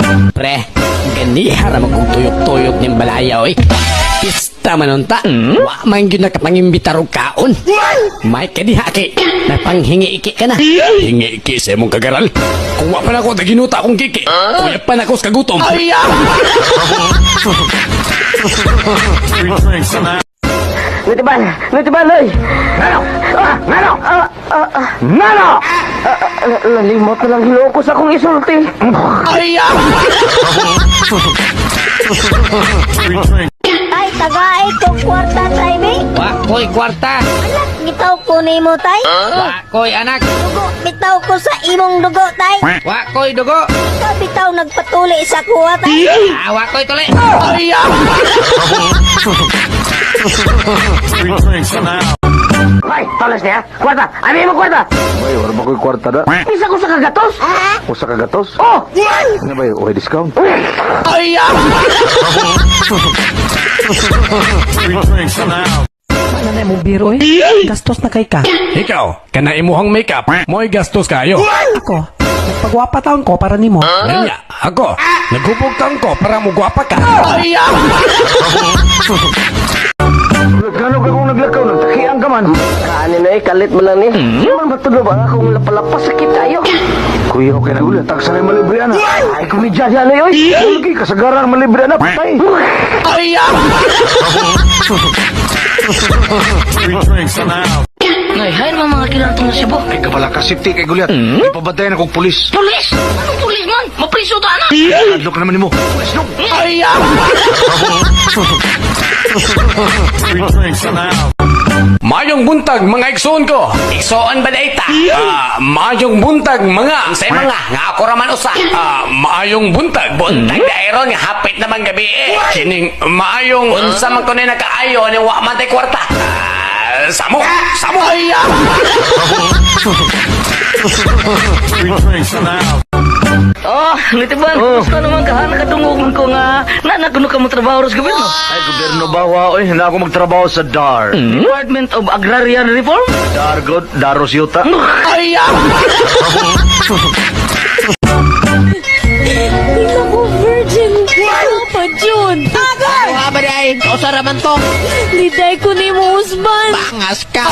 Pre, ganiha naman kong tuyok-tuyok ng balayaw eh. Pista manunta, wa man yun nakapangimbita ro kaon. May kadiha ki, napanghingi iki ka na. Hingi iki sa mong kagaral. Kung wa pa na ako naginuta akong kiki, kuya pa na ako sa kagutom. Nutiban, oy! Nano! Nano! Lalimot na lang hilo ko sa akong isulti. Tay, tagaay ko kwarta, tay, be. Wa ko'y kwarta. Anak, bitaw ko ni mo, tay. Wa ko'y anak. Dugo, bitaw ko sa imong dugo, tay. Wa ko'y dugo. Ikaw bitaw nagpatuli sa kuha, tay. Wa ko'y tuli. Ay, toles niya. Kwarta! Ano mo kwarta? Bay, wala ba ko'y kwarta da? Isa ko sa kagatos? O sa kagatos? Oh! Ano ba yun? Okay, discount? Ano na mo biro eh? Gastos na kay ka. Ikaw, kana imuhang makeup, mo'y gastos kayo. Ako, nagpagwapa taon ko para nimo. Ganyan, ako, nagupog taon ko para mo gwapa ka. Gano'n ka kung naglakaw, nagtakian ka man. Kanin na kalit mo lang ni. Naman matulo ba akong lapalapas sakit tayo? Kuya, okay na ulit. Taksa na yung malibrian na. Ay, kumidya siya na yun. Lagi, kasagaran malibrian na. Patay. Ngay, hay naman mga kinartong na Cebu. Ay, kabala ka, safety kay Guliat. Ipabatayan akong pulis. Pulis! Anong pulis man? Mapriso ta na! Adlo ka naman mo. Pulis, no? Mayong buntag mga igsoon ko. Igsoon ba dayta? Mayong buntag mga say mga nga ako raman usa. Mayong buntag dairon nga hapit naman gabi eh. Kining mayong unsa man kuno nakaayo ni wa man tay kwarta. Samo. Oh, nitiban. Gusto naman ka, nakadungogon ko nga. Nanak, ka mo trabaho sa gobyerno. Ay, gobyerno ba, oy. Hindi ako magtrabaho sa DAR. Department of Agrarian Reform? DAR, God, Daros Yuta. Tingnan ko, virgin. Ano pa, Jun? Wa ba day? Usa raman to. Liday ko ni mo, husband. Bangas ka.